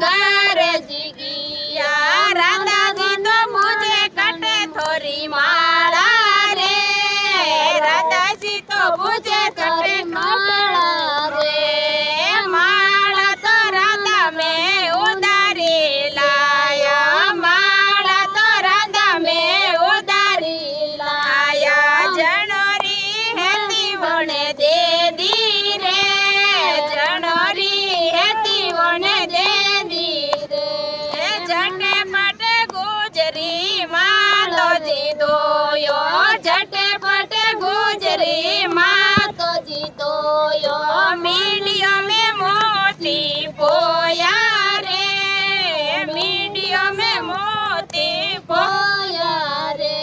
घर जिगिया राधा जी तो मुझे कटे थोड़ी माला रे राधा जी तो मुझे कटे माला रे माला तो राधा में उधारी लाया माला तो राधा में उधारी लाया जनोरी हेती वने दे दी रे जनोरी हेती वने दे दी रे झटे पटे गुजरी मातो जी दोयो झटे पटे गुजरी मातो जी दोयो मीडियो में मोती पोया रे मीडियो में मोती पोया रे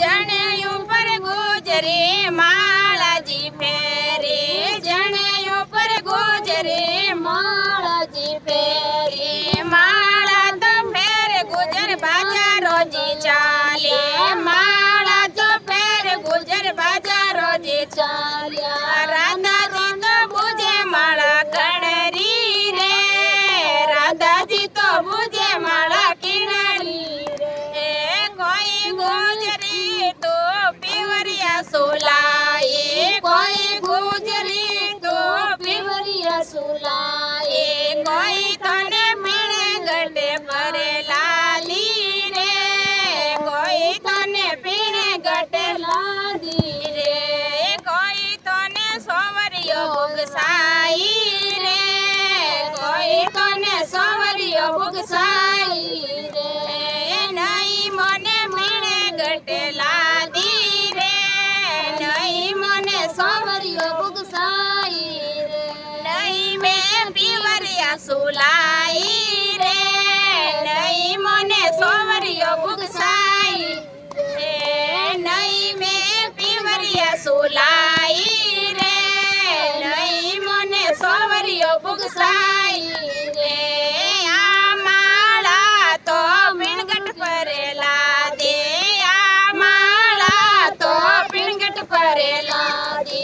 जने ऊपर गुजरी माला जी फेरी जने ऊपर गुजरी माला जी फेरी माला तो फेर गुजर बाजारो जी चाले माला तो फेर गुजर बाजारो जी चालिया राधा जी तो बुझे माला कणरी रे राधा जी तो बुझे माला किणरी रे कोई गुजरी तो पिवरिया सुलाए कोई गुजरी तो पिवरिया सुलाए कोई तने पीणे गटे परे लाली रे कोई तने पीणे गटे लादी रे कोई तने सोवरियो बुगसाई रे कोई तने सोवरियो बुगसाई रे नहीं मने पीणे गटे लादी रे नहीं मने सोवरियो बुगसाई रे नहीं मैं पिवरिया सुलाई रे नहीं मने सोवरियो बुगसाई रे नहीं मैं पिवरिया सुलाई रे नहीं मने सोवरियो बुगसाई रे आ माला तो पिणगट परेला दे आ माला तो पिणगट परेला दे